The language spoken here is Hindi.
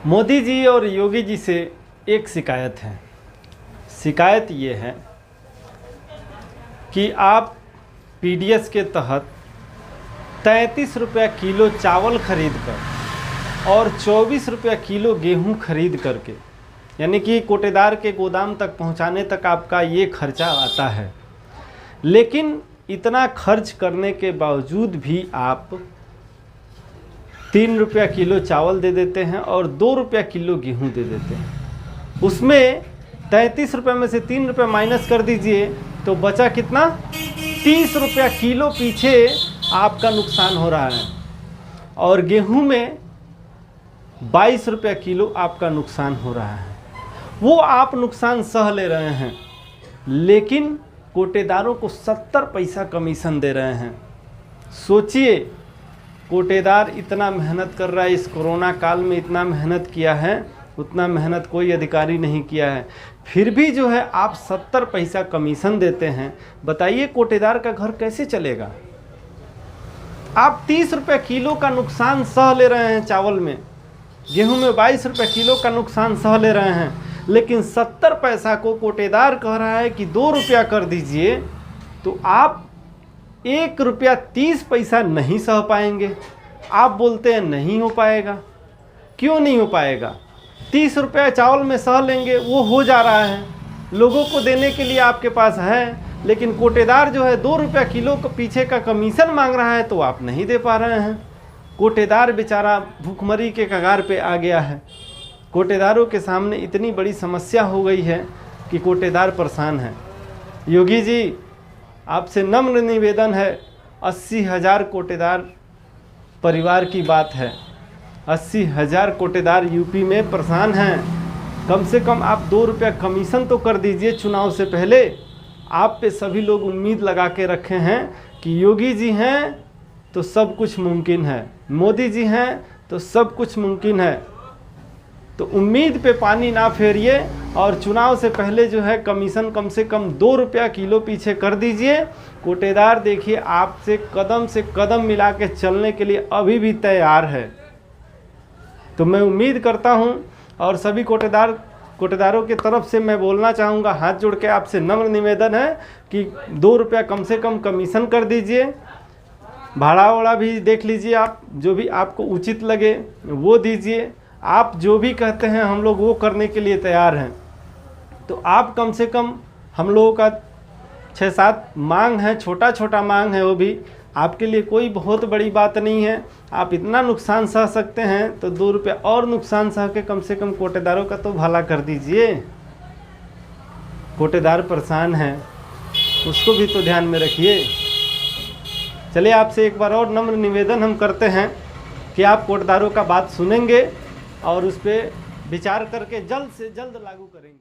मोदी जी और योगी जी से एक शिकायत है। शिकायत ये है कि आप पीडीएस के तहत 33 रुपये किलो चावल खरीद कर और 24 रुपये किलो गेहूं खरीद करके, यानी कि कोटेदार के गोदाम तक पहुंचाने तक आपका ये खर्चा आता है। लेकिन इतना खर्च करने के बावजूद भी आप 3 रुपया किलो चावल दे देते हैं और 2 रुपया किलो गेहूं दे देते हैं। उसमें 33 रुपये में से 3 रुपये माइनस कर दीजिए तो बचा कितना? 30 रुपया किलो पीछे आपका नुकसान हो रहा है। और गेहूं में 22 रुपया किलो आपका नुकसान हो रहा है। वो आप नुकसान सह ले रहे हैं, लेकिन कोटेदारों को 70 पैसा कमीशन दे रहे हैं। सोचिए, कोटेदार इतना मेहनत कर रहा है, इस कोरोना काल में इतना मेहनत किया है, उतना मेहनत कोई अधिकारी नहीं किया है, फिर भी जो है आप 70 पैसा कमीशन देते हैं। बताइए कोटेदार का घर कैसे चलेगा? आप 30 रुपये किलो का नुकसान सह ले रहे हैं चावल में, गेहूं में 22 रुपये किलो का नुकसान सह ले रहे हैं, लेकिन 70 पैसा को कोटेदार कह रहा है कि 2 रुपया कर दीजिए, तो आप 1 रुपया 30 पैसा नहीं सह पाएंगे। आप बोलते हैं नहीं हो पाएगा। क्यों नहीं हो पाएगा? 30 रुपया चावल में सह लेंगे, वो हो जा रहा है, लोगों को देने के लिए आपके पास है, लेकिन कोटेदार जो है 2 रुपया किलो के पीछे का कमीशन मांग रहा है, तो आप नहीं दे पा रहे हैं। कोटेदार बेचारा भूखमरी के कगार पे आ गया है। कोटेदारों के सामने इतनी बड़ी समस्या हो गई है कि कोटेदार परेशान है। योगी जी, आपसे नम्र निवेदन है, 80,000 कोटेदार परिवार की बात है। 80,000 कोटेदार यूपी में परेशान हैं। कम से कम आप 2 रुपया कमीशन तो कर दीजिए चुनाव से पहले। आप पे सभी लोग उम्मीद लगा के रखे हैं कि योगी जी हैं तो सब कुछ मुमकिन है, मोदी जी हैं तो सब कुछ मुमकिन है। तो उम्मीद पे पानी ना फेरिए और चुनाव से पहले जो है कमीशन कम से कम 2 रुपया किलो पीछे कर दीजिए। कोटेदार देखिए आपसे कदम से कदम मिला के चलने के लिए अभी भी तैयार है। तो मैं उम्मीद करता हूं, और सभी कोटेदारों की तरफ से मैं बोलना चाहूँगा, हाथ जोड़ के आपसे नम्र निवेदन है कि 2 रुपया कम से कम कमीशन कर दीजिए। भाड़ा वाड़ा भी देख लीजिए, आप जो भी आपको उचित लगे वो दीजिए। आप जो भी कहते हैं हम लोग वो करने के लिए तैयार हैं। तो आप कम से कम, हम लोगों का 6-7 मांग है, छोटा छोटा मांग है, वो भी आपके लिए कोई बहुत बड़ी बात नहीं है। आप इतना नुकसान सह सकते हैं तो 2 रुपया और नुकसान सह के कम से कम कोटेदारों का तो भला कर दीजिए। कोटेदार परेशान है, उसको भी तो ध्यान में रखिए। चलिए, आपसे एक बार और नम्र निवेदन हम करते हैं कि आप कोटेदारों का बात सुनेंगे और उस पर विचार करके जल्द से जल्द लागू करेंगे।